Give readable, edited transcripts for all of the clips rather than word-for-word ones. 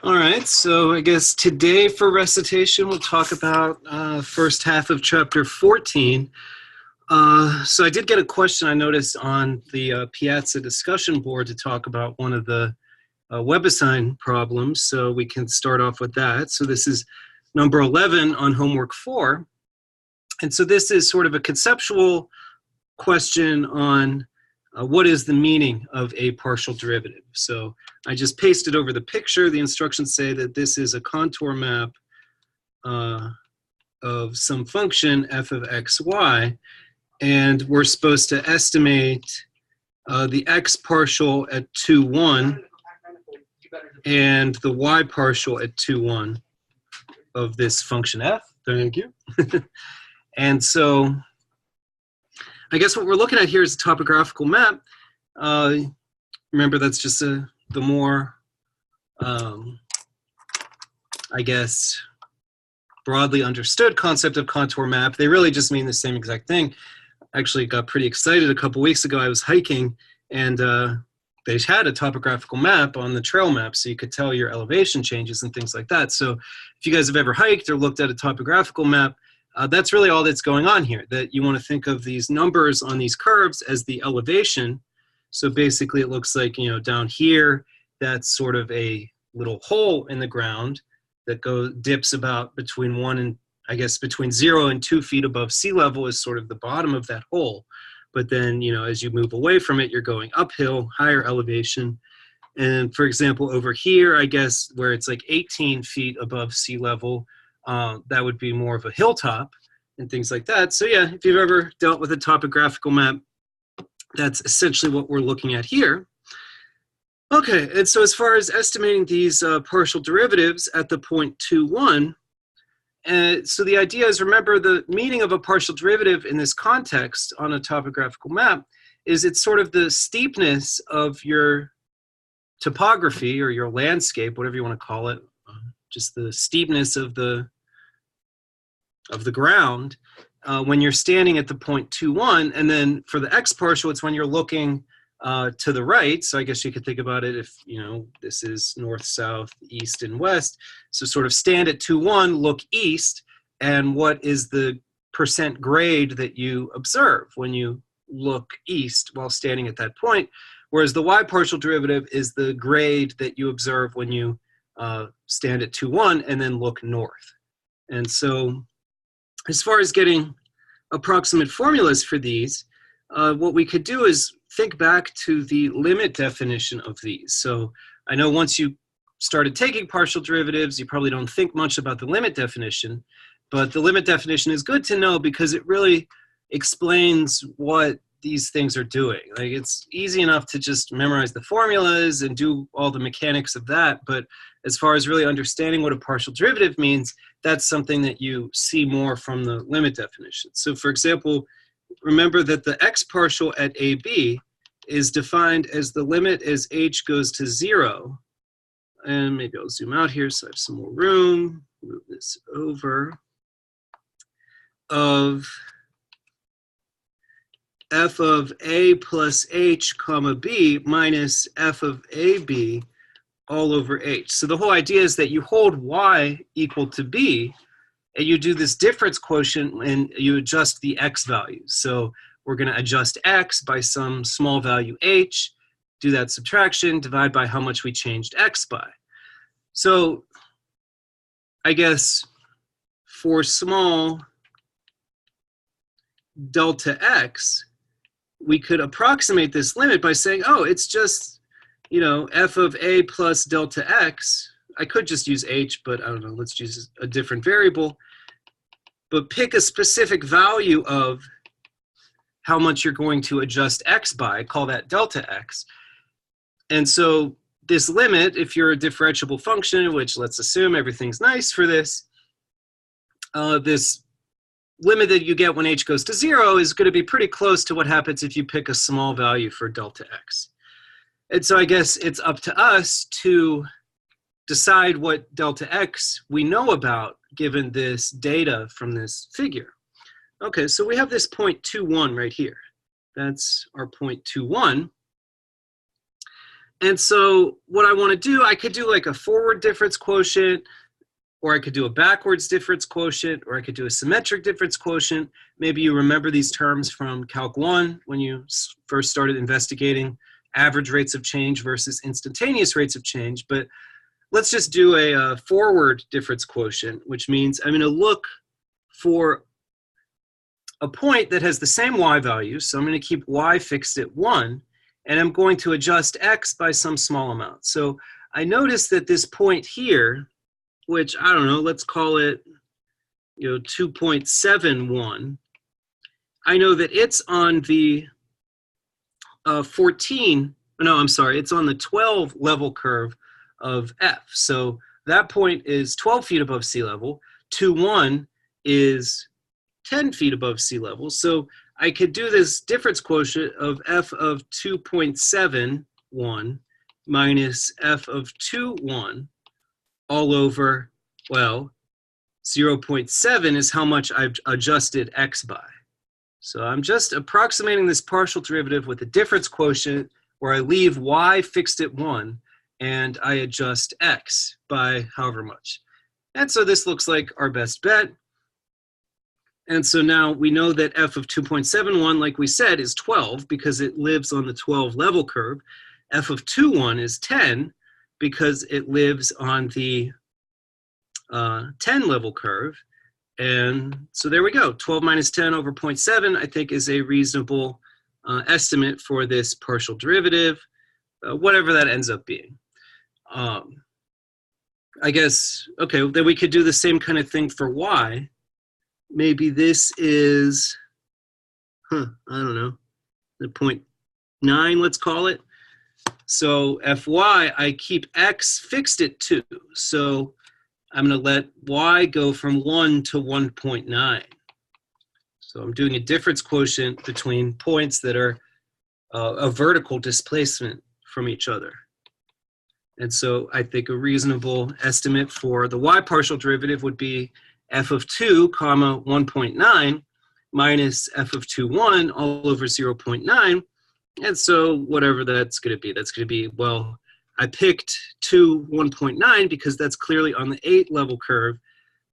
All right, so I guess today for recitation we'll talk about first half of chapter 14. So I did get a question I noticed on the Piazza discussion board to talk about one of the WebAssign problems, so we can start off with that. So this is number 11 on homework 4. And so this is sort of a conceptual question on what is the meaning of a partial derivative. So I just pasted over the picture. The instructions say that this is a contour map of some function f of x, y, and we're supposed to estimate the x partial at 2, 1 and the y partial at 2, 1 of this function f. Thank you. And so I guess what we're looking at here is a topographical map. Remember, that's just the more, I guess, broadly understood concept of contour map. They really just mean the same exact thing. I actually got pretty excited a couple weeks ago. I was hiking, and they had a topographical map on the trail map, so you could tell your elevation changes and things like that. So if you guys have ever hiked or looked at a topographical map, that's really all that's going on here, that you want to think of these numbers on these curves as the elevation. So basically it looks like, down here, that's sort of a little hole in the ground that dips about between between 0 and 2 feet above sea level is sort of the bottom of that hole. But then, as you move away from it, you're going uphill, higher elevation. And for example, over here, I guess, where it's like 18 feet above sea level, that would be more of a hilltop and things like that. So yeah, if you've ever dealt with a topographical map, that's essentially what we're looking at here. Okay, and so as far as estimating these partial derivatives at the point 2, 1, so the idea is, remember, the meaning of a partial derivative in this context on a topographical map is it's sort of the steepness of your topography or your landscape, whatever you want to call it, just the steepness of the ground when you're standing at the point 2, 1, and then for the x partial, it's when you're looking to the right. So I guess you could think about it if, this is north, south, east, and west. So sort of stand at 2, 1, look east, and what is the percent grade that you observe when you look east while standing at that point? Whereas the y partial derivative is the grade that you observe when you stand at 2, 1 and then look north. And so as far as getting approximate formulas for these, what we could do is think back to the limit definition of these. So I know once you started taking partial derivatives, you probably don't think much about the limit definition, but the limit definition is good to know because it really explains what these things are doing. Like, it's easy enough to just memorize the formulas and do all the mechanics of that, but as far as really understanding what a partial derivative means, that's something that you see more from the limit definition. So for example, remember that the x partial at AB is defined as the limit as h goes to 0. And maybe I'll zoom out here so I have some more room. Move this over. Of f of a plus h comma b minus f of ab all over h. So the whole idea is that you hold y equal to b, and you do this difference quotient and you adjust the x values. So we're going to adjust x by some small value h, do that subtraction, divide by how much we changed x by. So I guess for small delta x, we could approximate this limit by saying, oh, it's just, f of a plus delta x. I could just use h, but I don't know, let's use a different variable. But pick a specific value of how much you're going to adjust x by, call that delta x. And so this limit, if you're a differentiable function, which let's assume everything's nice for this, this limit that you get when h goes to 0 is going to be pretty close to what happens if you pick a small value for delta x. And so I guess it's up to us to decide what delta x we know about given this data from this figure. Okay, so we have this point 2, 1 right here. That's our point 2, 1. And so what I want to do, I could do like a forward difference quotient, or I could do a backwards difference quotient, or I could do a symmetric difference quotient. Maybe you remember these terms from Calc 1 when you first started investigating average rates of change versus instantaneous rates of change. But let's just do a forward difference quotient, which means I'm going to look for a point that has the same y value. So I'm going to keep y fixed at 1, and I'm going to adjust x by some small amount. So I notice that this point here, which I don't know, let's call it 2.71, I know that it's on the it's on the 12 level curve of f. So that point is 12 feet above sea level. 2.1 is 10 feet above sea level. So I could do this difference quotient of f of 2.71 minus f of 2.1 all over, well, 0.7 is how much I've adjusted x by. So I'm just approximating this partial derivative with a difference quotient where I leave y fixed at 1 and I adjust x by however much. And so this looks like our best bet. And so now we know that f of 2.71, like we said, is 12 because it lives on the 12 level curve. F of 2.1 is 10 because it lives on the 10 level curve. And so there we go. 12 minus 10 over 0.7, I think, is a reasonable estimate for this partial derivative, whatever that ends up being. I guess, okay, then we could do the same kind of thing for y. Maybe this is, I don't know, the 0.9, let's call it. So fy, I keep x fixed at 2. So I'm going to let y go from 1 to 1.9. So I'm doing a difference quotient between points that are a vertical displacement from each other. And so I think a reasonable estimate for the y partial derivative would be f of 2 comma 1.9 minus f of 2.1 all over 0.9. And so whatever that's going to be, well, I picked 1.9 because that's clearly on the 8 level curve.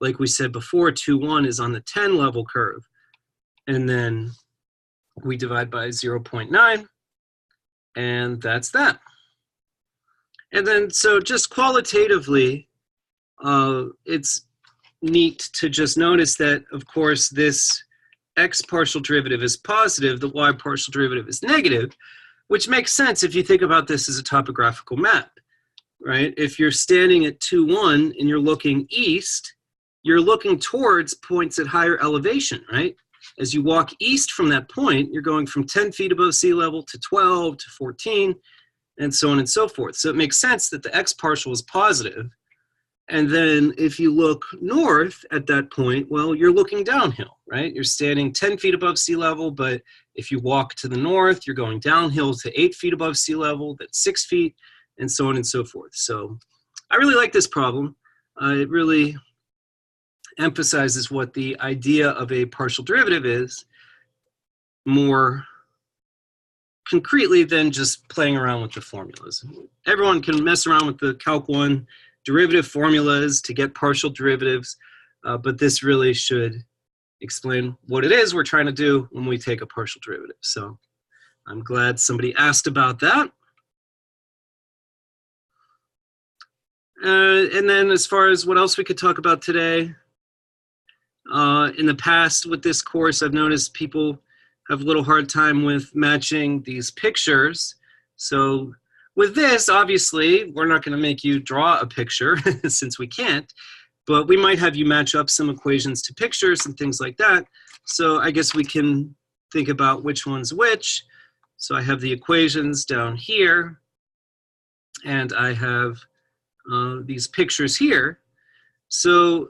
Like we said before, 2.1 is on the 10 level curve. And then we divide by 0.9, and that's that. And then, so just qualitatively, it's neat to just notice that, of course, this x partial derivative is positive, the y partial derivative is negative, which makes sense if you think about this as a topographical map, right? If you're standing at 2.1 and you're looking east, you're looking towards points at higher elevation, right? As you walk east from that point, you're going from 10 feet above sea level to 12 to 14, and so on and so forth. So it makes sense that the x partial is positive. And then if you look north at that point, well, you're looking downhill, right? You're standing 10 feet above sea level, but if you walk to the north, you're going downhill to 8 feet above sea level, that's 6 feet, and so on and so forth. So I really like this problem. It really emphasizes what the idea of a partial derivative is more concretely than just playing around with the formulas. Everyone can mess around with the Calc 1 derivative formulas to get partial derivatives, but this really should explain what it is we're trying to do when we take a partial derivative. So I'm glad somebody asked about that. And then as far as what else we could talk about today, in the past with this course, I've noticed people have a little hard time with matching these pictures. So with this, obviously, we're not going to make you draw a picture since we can't, but we might have you match up some equations to pictures and things like that. So I guess we can think about which one's which. So I have the equations down here, and I have these pictures here. So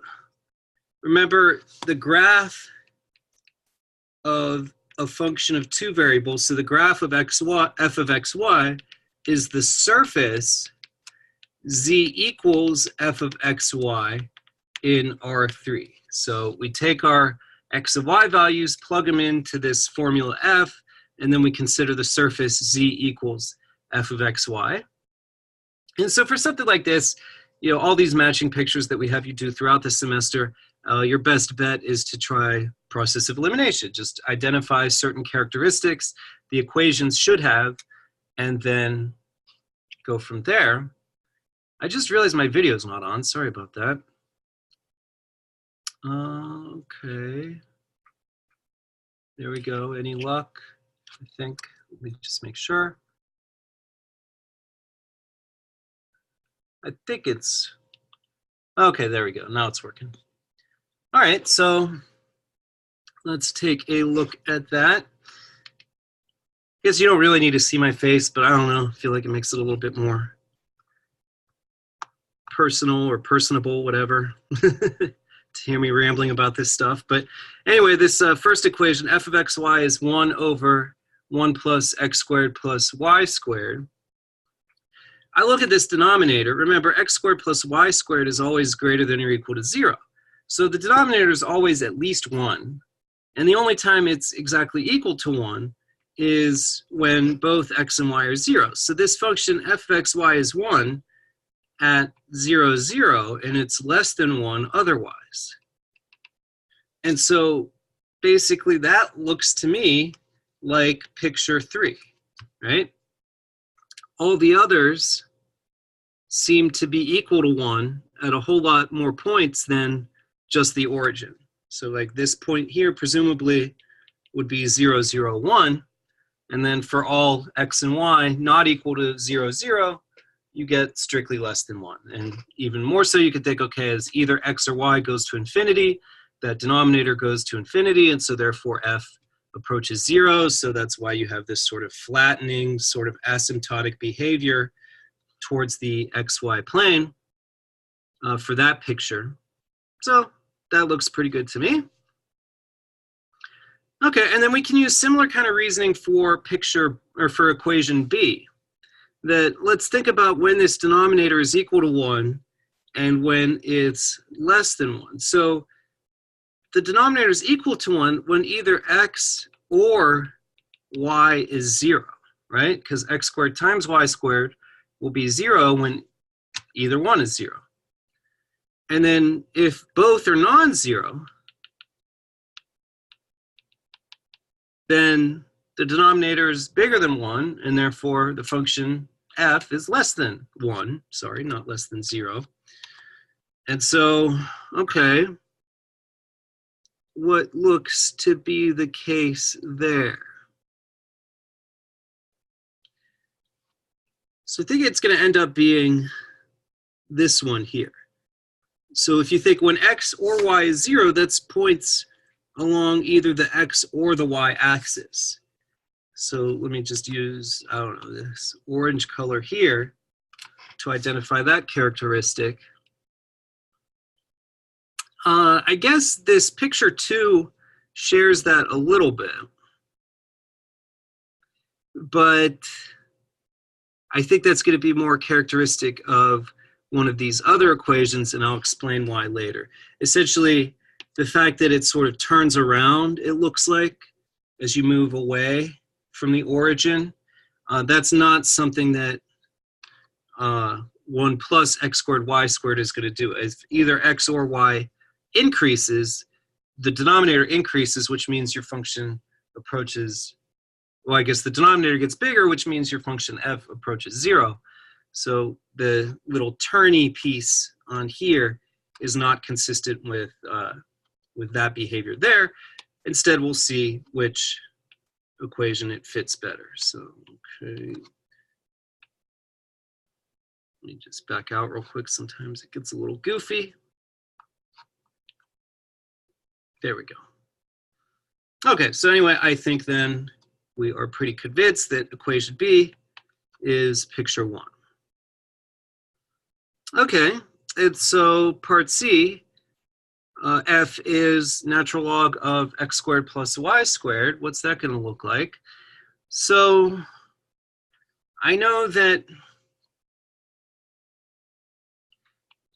remember the graph of a function of two variables. So the graph of xy, f of xy, is the surface z equals f of xy in R3. So we take our x and y values, plug them into this formula f, and then we consider the surface z equals f of xy. And so for something like this, all these matching pictures that we have you do throughout the semester, your best bet is to try process of elimination. Just identify certain characteristics the equations should have, and then go from there. I just realized my video's not on. Sorry about that. Okay. There we go. Any luck? I think. Let me just make sure. I think it's... Okay, there we go. Now it's working. All right, so let's take a look at that. I guess you don't really need to see my face, but I don't know. I feel like it makes it a little bit more personal or personable, whatever, to hear me rambling about this stuff. But anyway, this first equation, f of xy is 1 over 1 plus x squared plus y squared. I look at this denominator. Remember, x squared plus y squared is always greater than or equal to 0. So the denominator is always at least 1. And the only time it's exactly equal to 1 is when both x and y are 0. So this function f of xy is 1 at 0, 0, and it's less than 1 otherwise. And so basically that looks to me like picture 3, right? All the others seem to be equal to 1 at a whole lot more points than just the origin. So like this point here presumably would be 0, 0, 1. And then for all x and y not equal to 0, 0, you get strictly less than 1. And even more so, you could think, okay, as either x or y goes to infinity, that denominator goes to infinity, and so therefore f approaches 0. So that's why you have this sort of flattening, sort of asymptotic behavior towards the xy plane for that picture. So that looks pretty good to me. Okay, and then we can use similar kind of reasoning for picture, or for equation B. That let's think about when this denominator is equal to 1 and when it's less than 1. So the denominator is equal to 1 when either x or y is 0, right? Because x squared times y squared will be 0 when either one is 0. And then if both are non-zero, then the denominator is bigger than 1, and therefore the function f is less than 1. Sorry, not less than 0. And so, okay, what looks to be the case there? So I think it's going to end up being this one here. So if you think when x or y is 0, that's points along either the x or the y axis. So let me just use, I don't know, this orange color here to identify that characteristic. I guess this picture 2 shares that a little bit. But I think that's going to be more characteristic of one of these other equations, and I'll explain why later. Essentially, the fact that it sort of turns around, it looks like, as you move away from the origin, that's not something that 1 plus x squared y squared is going to do. If either x or y increases, the denominator increases, which means your function approaches, well, I guess the denominator gets bigger, which means your function f approaches 0. So the little turny piece on here is not consistent with that behavior there. Instead, we'll see which equation it fits better. So, okay. Let me just back out real quick. Sometimes it gets a little goofy. There we go. Okay, so anyway, I think then we are pretty convinced that equation B is picture 1. Okay, and so part C, f is natural log of x squared plus y squared. What's that going to look like? So I know that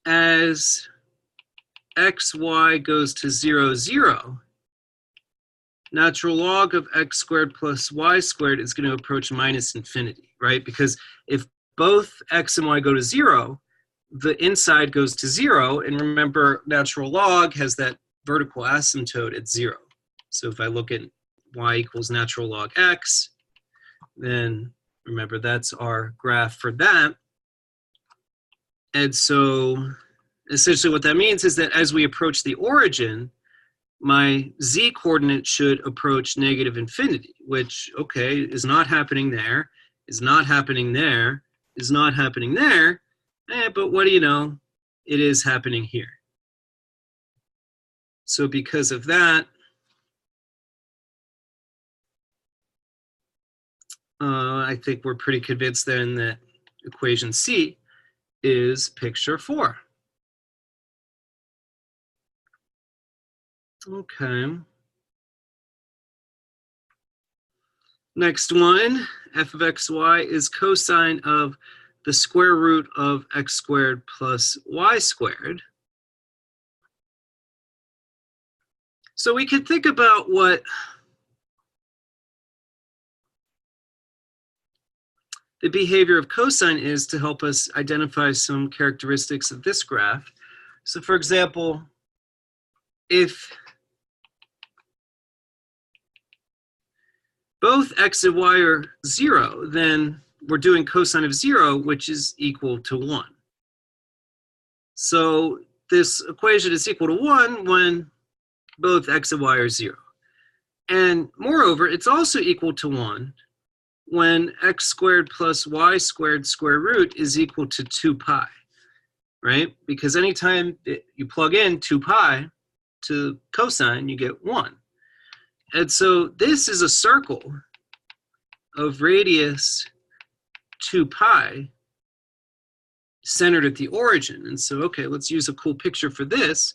as xy goes to 0, 0, natural log of x squared plus y squared is going to approach minus infinity, right? Because if both x and y go to 0, the inside goes to 0. And remember, natural log has that vertical asymptote at 0. So if I look at y equals natural log x, then remember that's our graph for that. And so essentially what that means is that as we approach the origin, my z coordinate should approach negative infinity, which, okay, is not happening there, is not happening there, is not happening there, but what do you know? It is happening here. So because of that, I think we're pretty convinced then that equation C is picture 4. Okay. Next one, f of xy is cosine of the square root of x squared plus y squared. So we can think about what the behavior of cosine is to help us identify some characteristics of this graph. So for example, if both x and y are 0, then we're doing cosine of 0, which is equal to 1. So this equation is equal to 1 when both x and y are 0. And moreover, it's also equal to 1 when x squared plus y squared square root is equal to 2 pi, right? Because anytime you plug in 2 pi to cosine, you get 1. And so this is a circle of radius 2 pi centered at the origin. And so, okay, let's use a cool picture for this.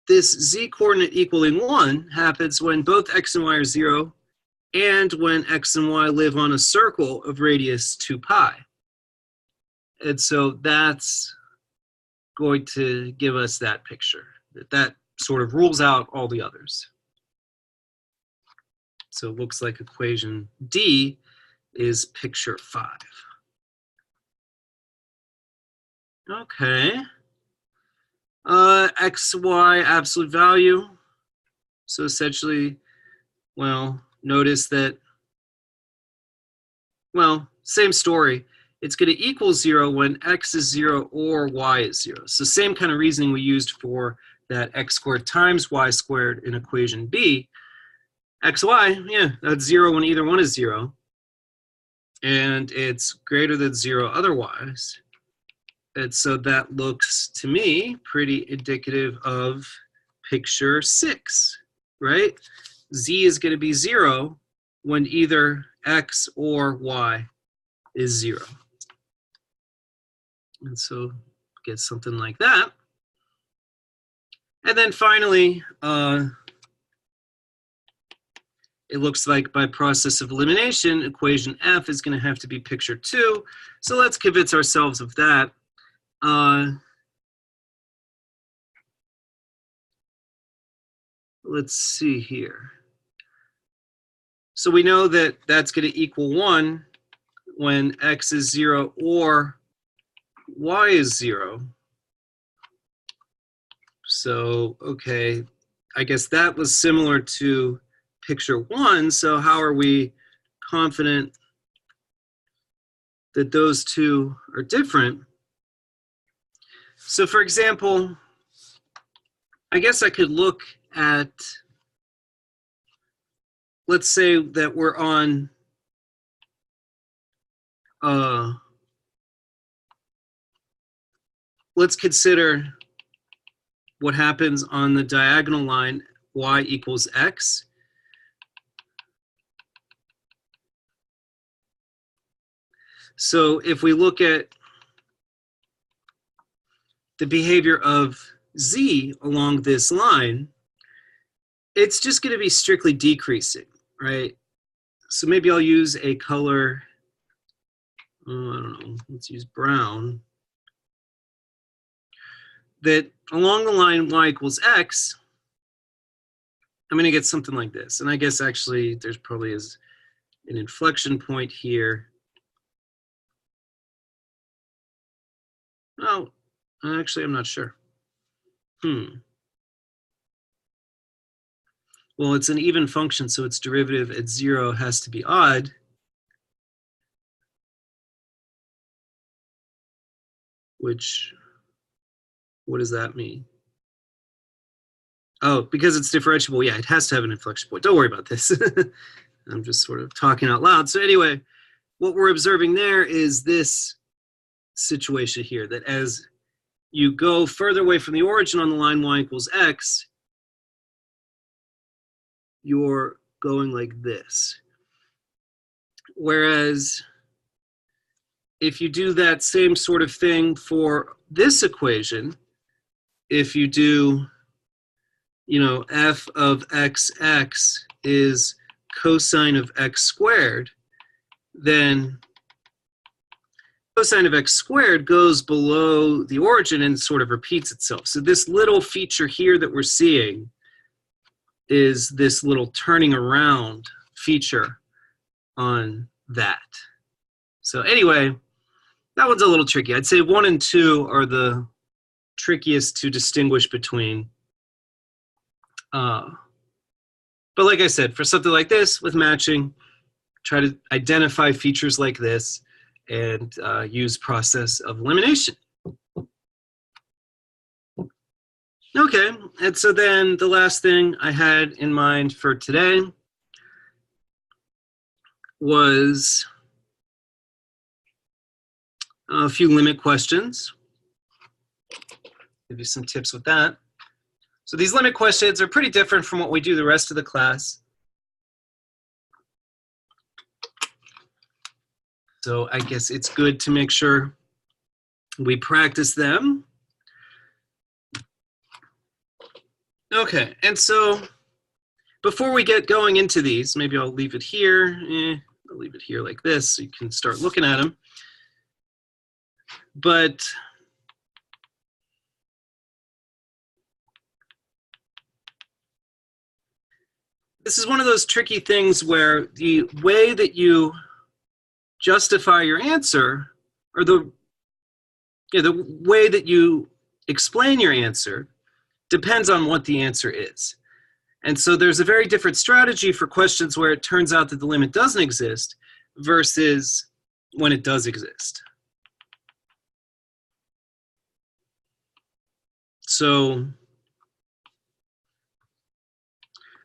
This z coordinate equaling 1 happens when both x and y are 0 and when x and y live on a circle of radius 2 pi. And so that's going to give us that picture. That sort of rules out all the others. So it looks like equation D is picture 5. Okay. X, Y, absolute value. So essentially, well, notice that, well, same story. It's going to equal 0 when x is 0 or y is 0. So same kind of reasoning we used for that x squared times y squared in equation B. X, y, yeah, that's 0 when either one is 0. And it's greater than 0 otherwise. And so that looks to me pretty indicative of picture 6, right? Z is going to be 0 when either x or y is 0. And so get something like that. And then finally, it looks like by process of elimination, equation F is going to have to be picture 2. So let's convince ourselves of that. Let's see here. So we know that that's going to equal 1 when x is 0 or y is 0. So, okay, I guess that was similar to picture 1. So how are we confident that those two are different? So for example, I guess I could look at, let's say that we're on let's consider what happens on the diagonal line y equals x. So if we look at the behavior of z along this line, it's just going to be strictly decreasing, right? So maybe I'll use a color, I don't know, let's use brown, that along the line y equals x, I'm going to get something like this. And I guess actually there's probably is an inflection point here Oh, actually, I'm not sure. Well, it's an even function, so its derivative at 0 has to be odd. Which, what does that mean? Oh, because it's differentiable, yeah, it has to have an inflection point. Don't worry about this. I'm just sort of talking out loud. So anyway, what we're observing there is this situation here, that as you go further away from the origin on the line y equals x, you're going like this. Whereas if you do that same sort of thing for this equation, if you do, f of xx is cosine of x squared, then cosine of x squared goes below the origin and sort of repeats itself. So this little feature here that we're seeing is this little turning around feature on that. So anyway, that one's a little tricky. I'd say 1 and 2 are the trickiest to distinguish between. But like I said, for something like this with matching, try to identify features like this and use process of elimination. Okay, and so then the last thing I had in mind for today was a few limit questions. Give you some tips with that. So these limit questions are pretty different from what we do the rest of the class. So I guess it's good to make sure we practice them. Okay, and so before we get going into these, maybe I'll leave it here. I'll leave it here like this so you can start looking at them. But this is one of those tricky things where the way that you justify your answer, or the way that you explain your answer, depends on what the answer is. And so there's a very different strategy for questions where it turns out that the limit doesn't exist versus when it does exist. So,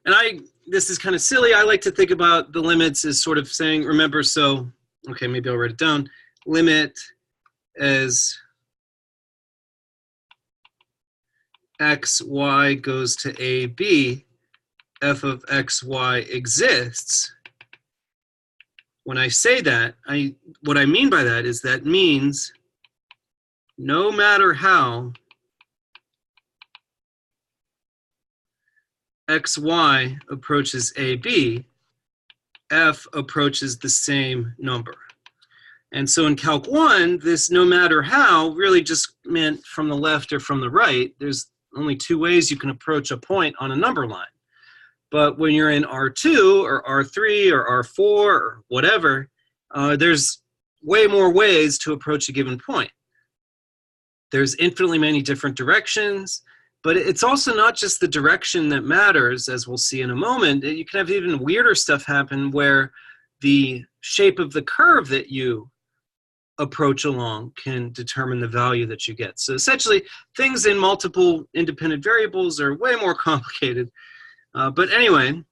and this is kind of silly. I like to think about the limits as sort of saying, remember, so, okay, maybe I'll write it down. Limit as xy goes to ab, f of xy exists. When I say that, what I mean by that is that means no matter how xy approaches ab, f approaches the same number. And so in Calc 1, this no matter how really just meant from the left or from the right. There's only two ways you can approach a point on a number line. But when you're in R2 or R3 or R4 or whatever, there's way more ways to approach a given point. There's infinitely many different directions, but it's also not just the direction that matters, as we'll see in a moment. You can have even weirder stuff happen where the shape of the curve that you approach along can determine the value that you get. So essentially, things in multiple independent variables are way more complicated. But anyway,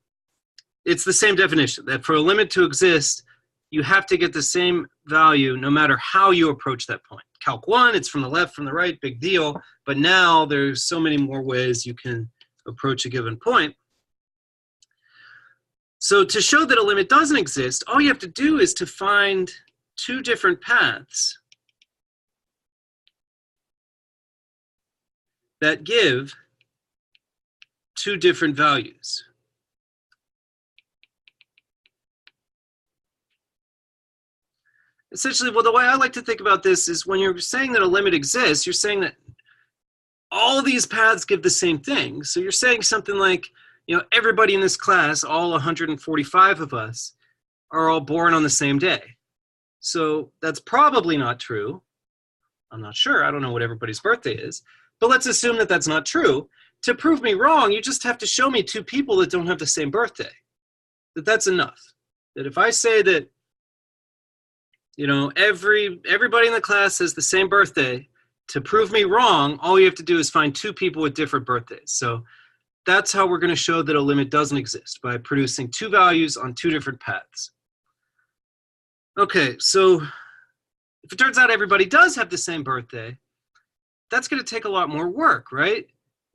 it's the same definition, that for a limit to exist, you have to get the same value no matter how you approach that point. Calc 1, it's from the left, from the right, big deal. But now there's so many more ways you can approach a given point. So to show that a limit doesn't exist, all you have to do is to find two different paths that give two different values. Essentially, well, the way I like to think about this is when you're saying that a limit exists, you're saying that all these paths give the same thing. So you're saying something like, everybody in this class, all 145 of us, are all born on the same day. So that's probably not true. I'm not sure. I don't know what everybody's birthday is. But let's assume that that's not true. To prove me wrong, you just have to show me two people that don't have the same birthday. That's enough. That if I say that, you know, everybody in the class has the same birthday, to prove me wrong, all you have to do is find two people with different birthdays. So that's how we're going to show that a limit doesn't exist, by producing two values on two different paths. Okay, so if it turns out everybody does have the same birthday, that's going to take a lot more work, right?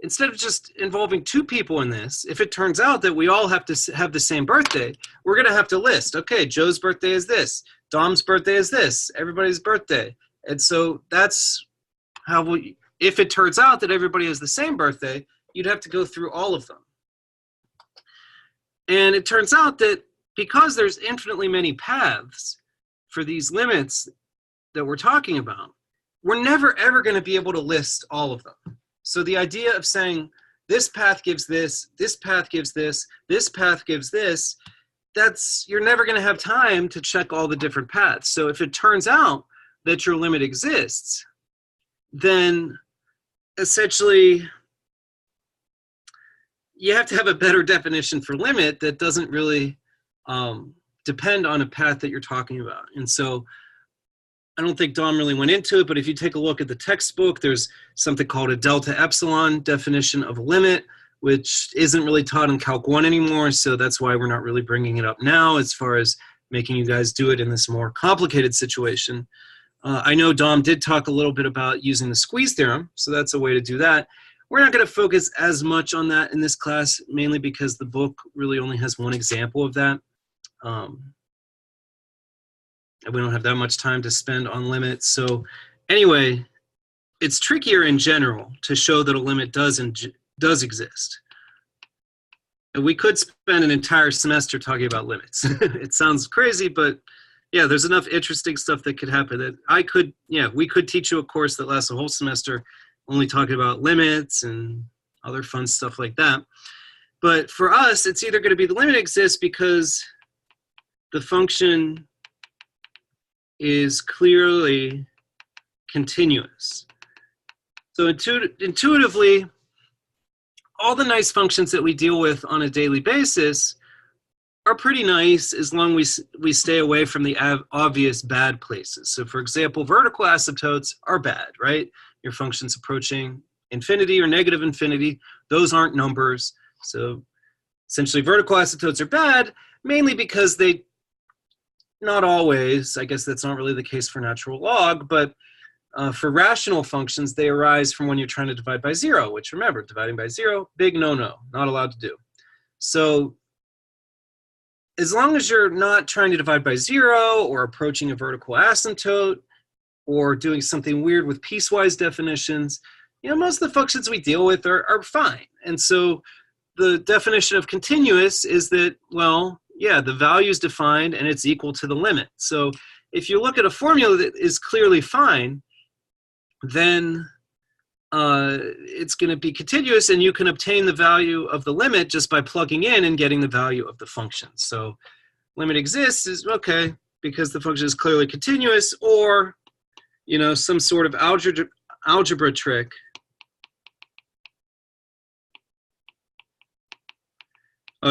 Instead of just involving two people in this, if it turns out that we all have to have the same birthday, we're going to have to list, okay, Joe's birthday is this, Dom's birthday is this, everybody's birthday. And so that's how we, if it turns out that everybody has the same birthday, you'd have to go through all of them. And it turns out that because there's infinitely many paths for these limits that we're talking about, we're never ever going to be able to list all of them. So the idea of saying this path gives this path gives this path gives this, that's, you're never going to have time to check all the different paths. So if it turns out that your limit exists, then essentially you have to have a better definition for limit that doesn't really depend on a path that you're talking about. And so I don't think Dom really went into it, but if you take a look at the textbook, there's something called a delta epsilon definition of a limit, which isn't really taught in Calc 1 anymore, so that's why we're not really bringing it up now as far as making you guys do it in this more complicated situation. I know Dom did talk a little bit about using the squeeze theorem, so that's a way to do that. We're not going to focus as much on that in this class, mainly because the book really only has one example of that. And we don't have that much time to spend on limits. So anyway, it's trickier in general to show that a limit does exist. And we could spend an entire semester talking about limits. It sounds crazy, but yeah, there's enough interesting stuff that could happen that we could teach you a course that lasts a whole semester only talking about limits and other fun stuff like that. But for us, it's either going to be the limit exists because the function is clearly continuous. So intuitively, all the nice functions that we deal with on a daily basis are pretty nice as long as we stay away from the obvious bad places. So for example, vertical asymptotes are bad, right? Your function's approaching infinity or negative infinity. Those aren't numbers. So essentially vertical asymptotes are bad, mainly because they, not always, I guess that's not really the case for natural log, but for rational functions, they arise from when you're trying to divide by zero, which remember, dividing by zero, big no-no, not allowed to do. So as long as you're not trying to divide by zero or approaching a vertical asymptote or doing something weird with piecewise definitions, you know, most of the functions we deal with are fine. And so the definition of continuous is that, well, yeah, the value is defined and it's equal to the limit. So if you look at a formula that is clearly fine, then it's going to be continuous, and you can obtain the value of the limit just by plugging in and getting the value of the function. So limit exists is okay because the function is clearly continuous, or, you know, some sort of algebra trick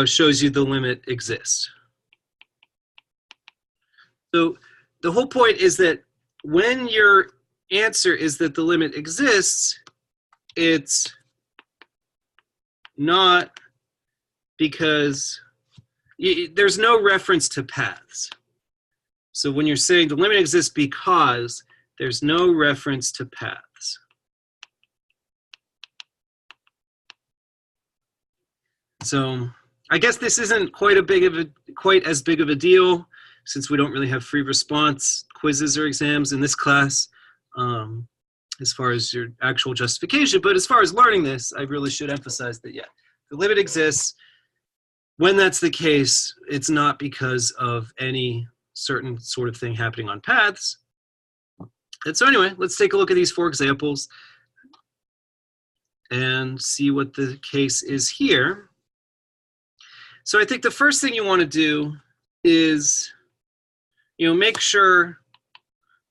shows you the limit exists. So the whole point is that when your answer is that the limit exists, it's not because there's no reference to paths. So when you're saying the limit exists because, there's no reference to paths. So I guess this isn't quite as big of a deal, since we don't really have free response quizzes or exams in this class, as far as your actual justification. But as far as learning this, I really should emphasize that, yeah, the limit exists. When that's the case, it's not because of any certain sort of thing happening on paths. And so anyway, let's take a look at these four examples and see what the case is here. So I think the first thing you want to do is, you know, make sure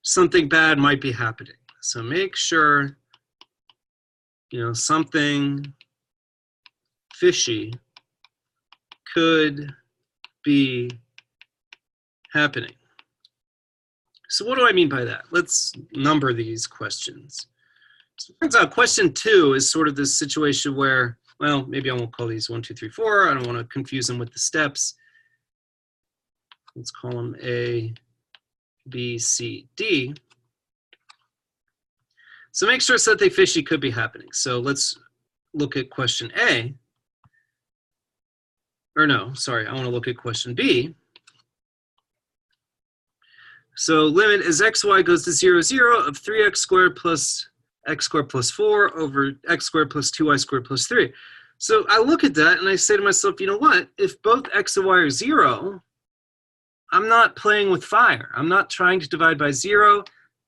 something bad might be happening. So make sure, something fishy could be happening. So what do I mean by that? Let's number these questions. So it turns out question 2 is sort of this situation where, well, maybe I won't call these 1, 2, 3, 4. I don't want to confuse them with the steps. Let's call them A, B, C, D. So make sure something fishy could be happening. So let's look at question A. Or no, sorry, I want to look at question B. So limit as xy goes to 0, 0 of 3x squared plus x squared plus 4 over x squared plus 2y squared plus 3. So I look at that and I say to myself, you know what? If both x and y are 0, I'm not playing with fire. I'm not trying to divide by 0.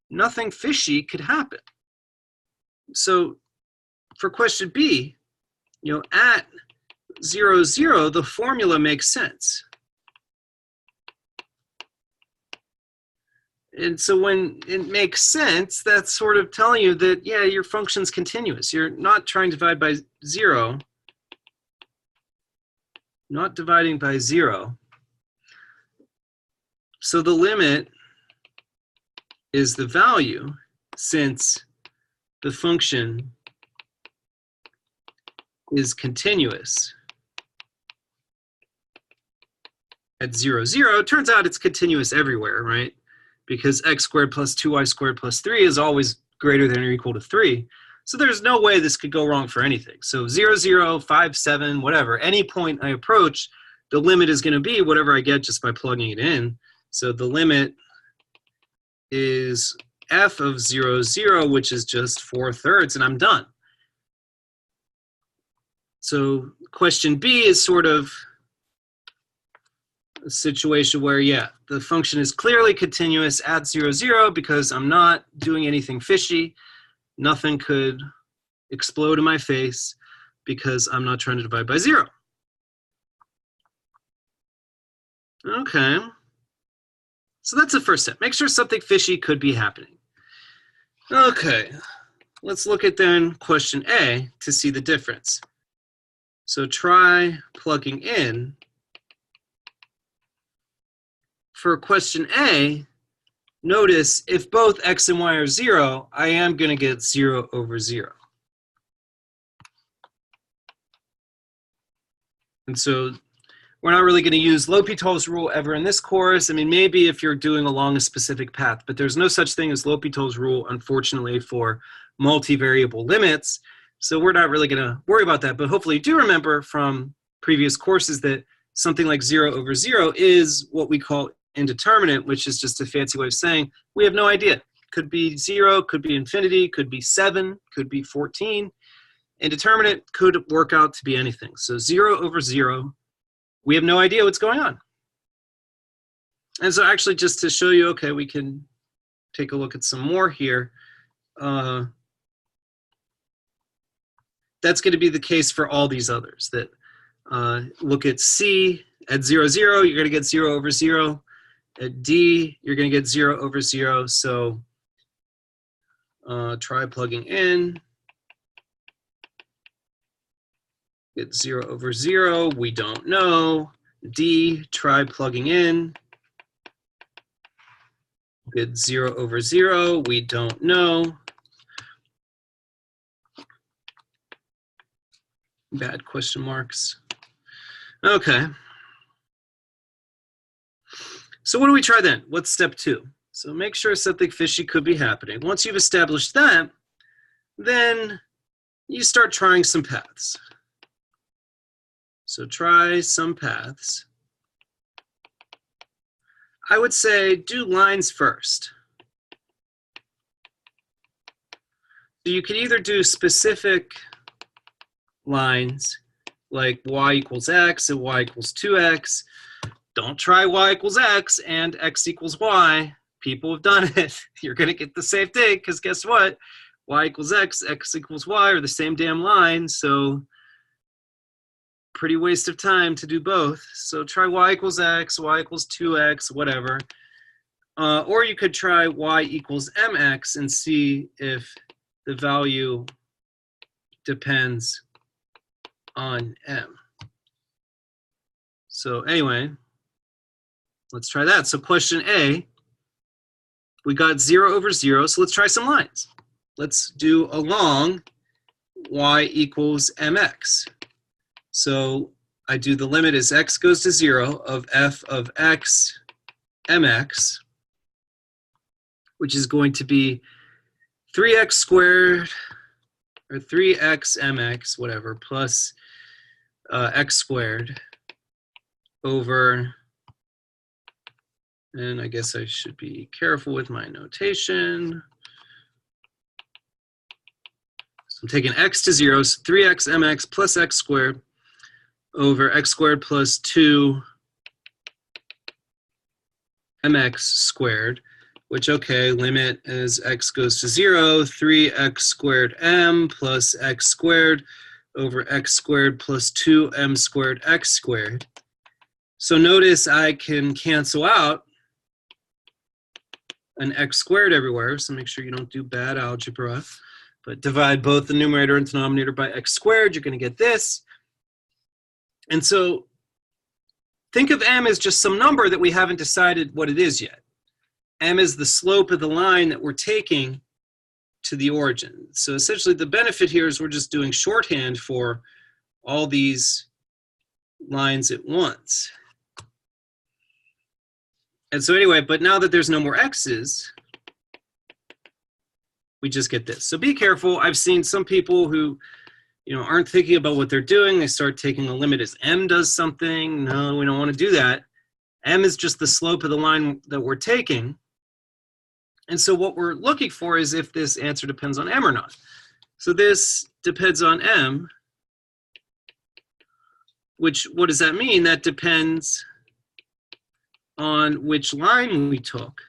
Nothing fishy could happen. So for question B, at 0, 0, the formula makes sense. And so when it makes sense, that's sort of telling you that, yeah, your function's continuous. You're not trying to divide by 0, not dividing by 0. So the limit is the value, since the function is continuous at 0, 0. It turns out it's continuous everywhere, right? Because x squared plus 2y squared plus 3 is always greater than or equal to 3. So there's no way this could go wrong for anything. So 0, 0, 5, 7, whatever, any point I approach, the limit is going to be whatever I get just by plugging it in. So the limit is f of 0, 0, which is just 4/3, and I'm done. So question B is sort of a situation where, yeah, the function is clearly continuous at 0, 0 because I'm not doing anything fishy. Nothing could explode in my face because I'm not trying to divide by 0. Okay. So that's the first step. Make sure something fishy could be happening. Okay. Let's look at then question A to see the difference. So try plugging in. For question A, notice if both x and y are 0, I am going to get 0 over 0. And so we're not really going to use L'Hopital's rule ever in this course. I mean, maybe if you're doing along a specific path, but there's no such thing as L'Hopital's rule, unfortunately, for multivariable limits. So we're not really going to worry about that. But hopefully you do remember from previous courses that something like 0 over 0 is what we call indeterminate, which is just a fancy way of saying we have no idea. Could be 0, could be infinity, could be 7, could be 14. Indeterminate could work out to be anything. So 0 over 0, we have no idea what's going on. And so actually just to show you, okay, we can take a look at some more here. That's going to be the case for all these others. That look at C at 0, 0, you're going to get 0 over 0. At D, you're going to get 0 over 0. So try plugging in. Get 0 over 0. We don't know. D, try plugging in. Get 0 over 0. We don't know. Bad question marks. Okay. So what do we try then? What's step 2? So make sure something fishy could be happening. Once you've established that, then you start trying some paths. So try some paths. I would say do lines first. So you could either do specific lines like y equals x and y equals 2x. Don't try y equals x and x equals y. People have done it. You're going to get the same thing because guess what? Y equals x, x equals y are the same damn line. So pretty waste of time to do both. So try y equals x, y equals 2x, whatever. Or you could try y equals mx and see if the value depends on m. So anyway, let's try that. So question A, we got 0 over 0, so let's try some lines. Let's do along y equals mx. So I do the limit as x goes to 0 of f of x mx, which is going to be 3x squared, or 3x mx, whatever, plus x squared over, and I guess I should be careful with my notation. So I'm taking x to 0, so 3x mx plus x squared over x squared plus 2 mx squared, which, okay, limit as x goes to 0, 3x squared m plus x squared over x squared plus 2m squared x squared. So notice I can cancel out an x squared everywhere, so make sure you don't do bad algebra, but divide both the numerator and denominator by x squared, you're going to get this. And so think of m as just some number that we haven't decided what it is yet. M is the slope of the line that we're taking to the origin. So essentially the benefit here is we're just doing shorthand for all these lines at once. And so anyway, but now that there's no more x's, we just get this. So be careful. I've seen some people who, aren't thinking about what they're doing. They start taking a limit as m does something. No, we don't want to do that. M is just the slope of the line that we're taking. And so what we're looking for is if this answer depends on m or not. So this depends on m, which, what does that mean? That depends on which line we took,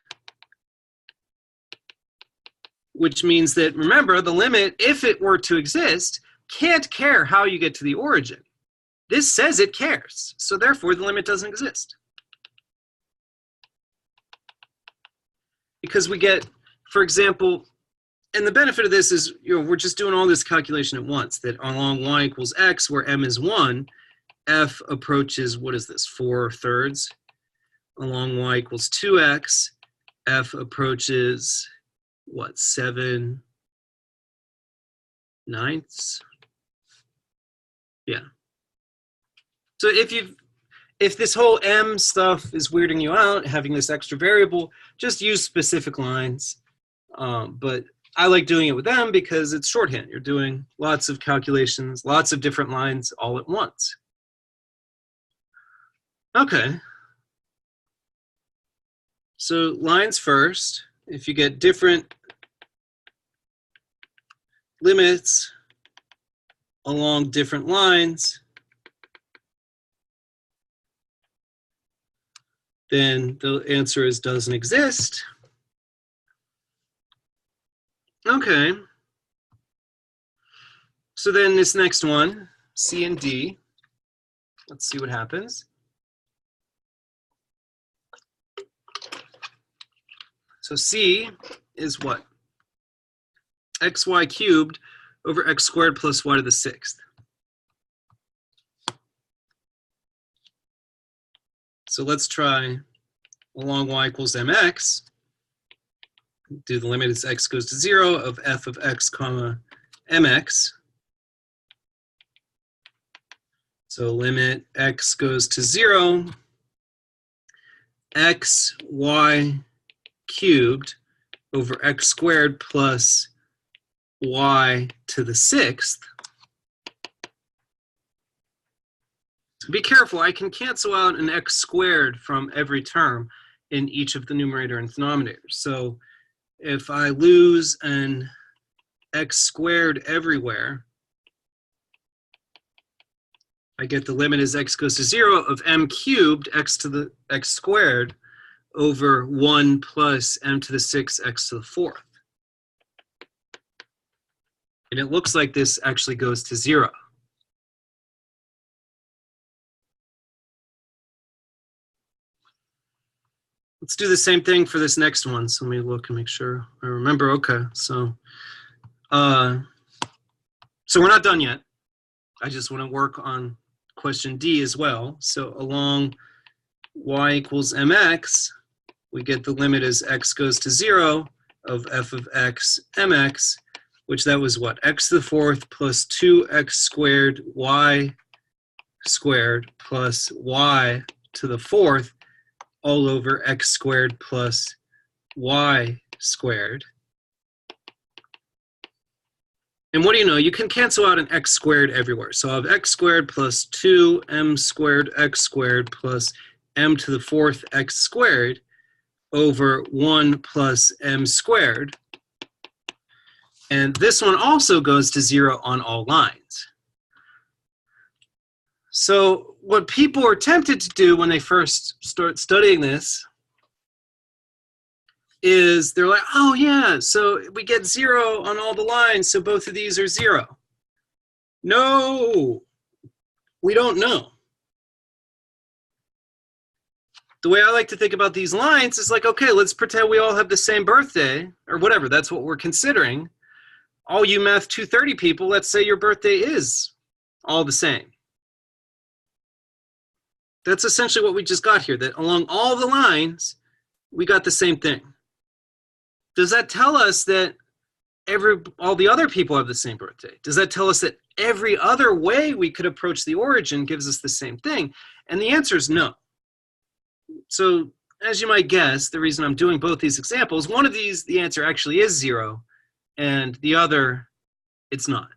which means that, remember, the limit, if it were to exist, can't care how you get to the origin. This says it cares, so therefore the limit doesn't exist. Because we get, for example, and the benefit of this is, we're just doing all this calculation at once, that along y equals x, where m is 1, f approaches, what is this, 4/3? Along y equals 2x, f approaches, what, 7/9? Yeah. So if this whole m stuff is weirding you out, having this extra variable, just use specific lines. But I like doing it with m because it's shorthand. You're doing lots of calculations, lots of different lines all at once. Okay. So lines first. If you get different limits along different lines, then the answer is doesn't exist. Okay. So then this next one, C and D, let's see what happens. So C is what? xy cubed over x squared plus y to the 6th. So let's try along y equals mx. Do the limit as x goes to 0 of f of x comma mx. So limit x goes to 0, xy cubed over x squared plus y to the 6th. So be careful, I can cancel out an x squared from every term in each of the numerator and denominator. So if I lose an x squared everywhere, I get the limit as x goes to 0 of m cubed x to the x squared over 1 plus m to the 6th x to the 4th. And it looks like this actually goes to 0. Let's let's do the same thing for this next one. So let me look and make sure I remember. Okay, so we're not done yet. I just want to work on question D as well. So along y equals mx, we get the limit as x goes to 0 of f of x mx, which that was what? X to the fourth plus 2x squared y squared plus y to the fourth all over x squared plus y squared. And what do you know? You can cancel out an x squared everywhere. So I have x squared plus 2m squared x squared plus m to the fourth x squared over 1 plus m squared. And this one also goes to 0 on all lines. So what people are tempted to do when they first start studying this is they're like, oh yeah, so we get 0 on all the lines, so both of these are 0. No, we don't know. The way I like to think about these lines is like, okay, let's pretend we all have the same birthday, or whatever, that's what we're considering. All you Math 230 people, let's say your birthday is all the same. That's essentially what we just got here, that along all the lines, we got the same thing. Does that tell us that all the other people have the same birthday? Does that tell us that every other way we could approach the origin gives us the same thing? And the answer is no. So as you might guess, the reason I'm doing both these examples, one of these, the answer actually is 0, and the other, it's not.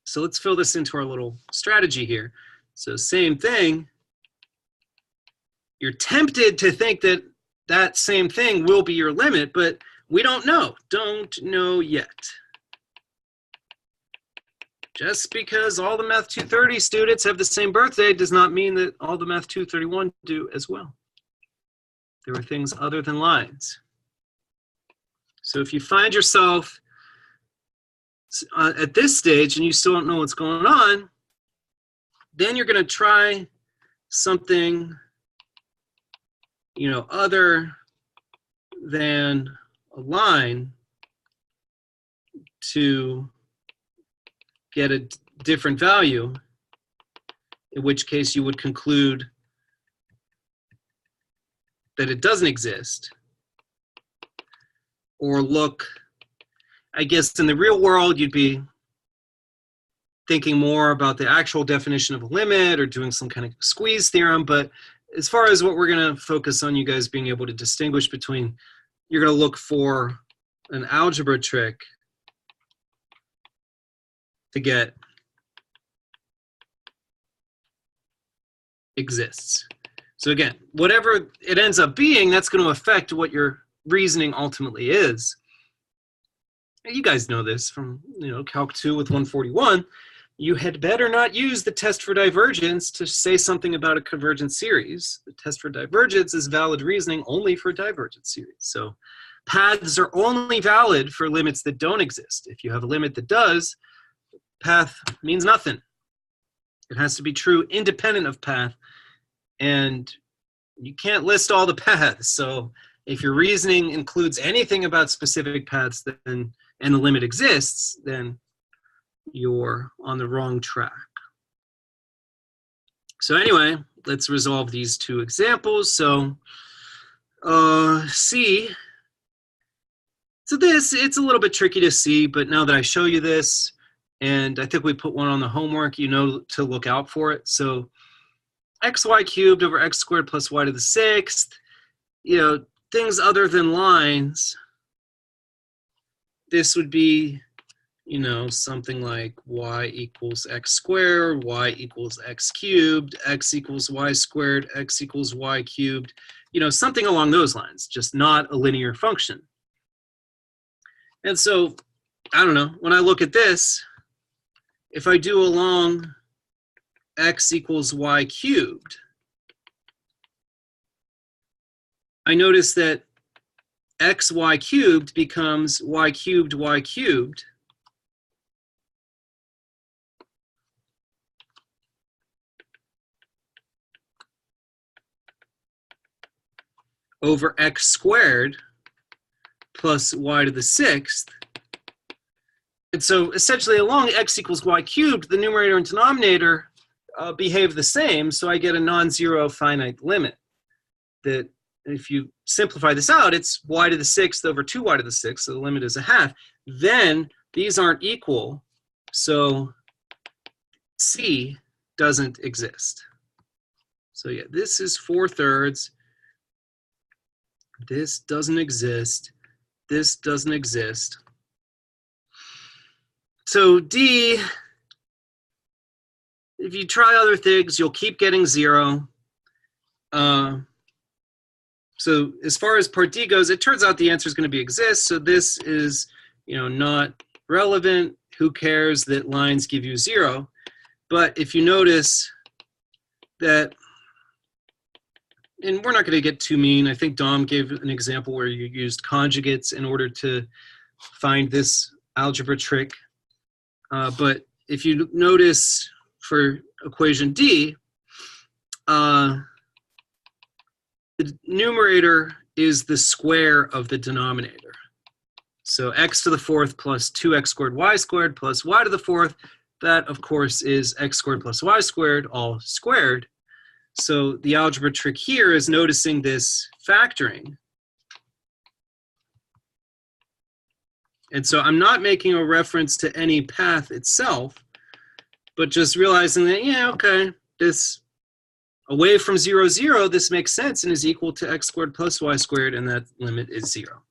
So let's fill this into our little strategy here. So same thing. You're tempted to think that that same thing will be your limit, but we don't know. Don't know yet. Just because all the Math 230 students have the same birthday does not mean that all the Math 231 do as well. There are things other than lines. So if you find yourself at this stage and you still don't know what's going on, then you're going to try something, other than a line to get a different value, in which case you would conclude that it doesn't exist. Or look, I guess in the real world, you'd be thinking more about the actual definition of a limit or doing some kind of squeeze theorem. But as far as what we're going to focus on, you guys being able to distinguish between, you're going to look for an algebra trick to get exists. So again, whatever it ends up being, that's going to affect what your reasoning ultimately is. And you guys know this from Calc 2 with 141. You had better not use the test for divergence to say something about a convergent series. The test for divergence is valid reasoning only for divergent series. So paths are only valid for limits that don't exist. If you have a limit that does, path means nothing. It has to be true independent of path, and you can't list all the paths. So if your reasoning includes anything about specific paths and the limit exists, then you're on the wrong track. So anyway, let's resolve these two examples. So C. So this, it's a little bit tricky to see, but now that I show you this, and I think we put one on the homework, you know to look out for it. So xy cubed over x squared plus y to the sixth, things other than lines, this would be, something like y equals x squared, y equals x cubed, x equals y squared, x equals y cubed, something along those lines, just not a linear function. And so, I don't know, when I look at this, if I do along x equals y cubed, I notice that xy cubed becomes y cubed, over x squared plus y to the sixth. And so essentially along x equals y cubed, the numerator and denominator behave the same, so I get a non-zero finite limit. That if you simplify this out, it's y to the sixth over 2y to the sixth, so the limit is a half. Then these aren't equal, so c doesn't exist. So yeah, this is 4/3. This doesn't exist. This doesn't exist. So D, if you try other things, you'll keep getting 0. So as far as part D goes, it turns out the answer is going to be exist. So this is, not relevant. Who cares that lines give you 0? But if you notice that, and we're not going to get too mean. I think Dom gave an example where you used conjugates in order to find this algebra trick. But if you notice for equation D, the numerator is the square of the denominator. So x to the fourth plus 2x squared y squared plus y to the fourth, that of course is x squared plus y squared, all squared. So the algebra trick here is noticing this factoring. And so I'm not making a reference to any path itself, but just realizing that, yeah, okay, this away from 0, 0, this makes sense and is equal to x squared plus y squared, and that limit is 0.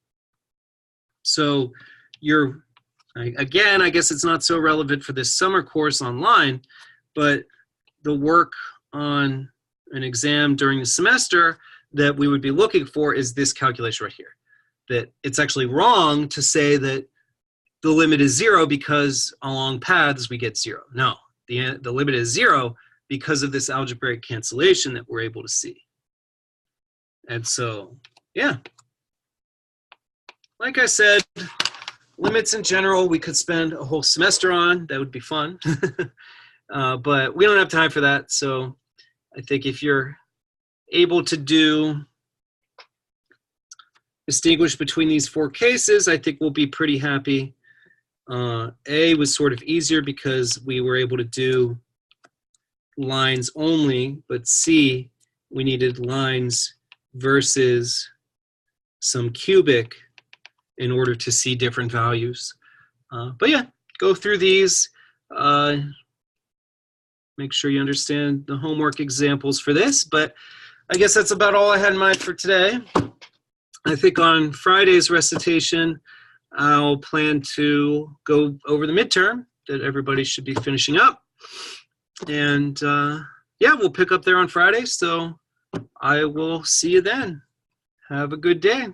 So again, I guess it's not so relevant for this summer course online, but the work on an exam during the semester that we would be looking for is this calculation right here. That it's actually wrong to say that the limit is 0 because along paths we get 0. No, the limit is 0 because of this algebraic cancellation that we're able to see. And so, yeah. Like I said, limits in general we could spend a whole semester on. That would be fun. But we don't have time for that. So I think if you're able to distinguish between these 4 cases, I think we'll be pretty happy. A was sort of easier because we were able to do lines only, but C, we needed lines versus some cubic in order to see different values. But yeah, go through these. Make sure you understand the homework examples for this, but I guess that's about all I had in mind for today. I think on Friday's recitation, I'll plan to go over the midterm that everybody should be finishing up. And yeah, we'll pick up there on Friday, so I will see you then. Have a good day.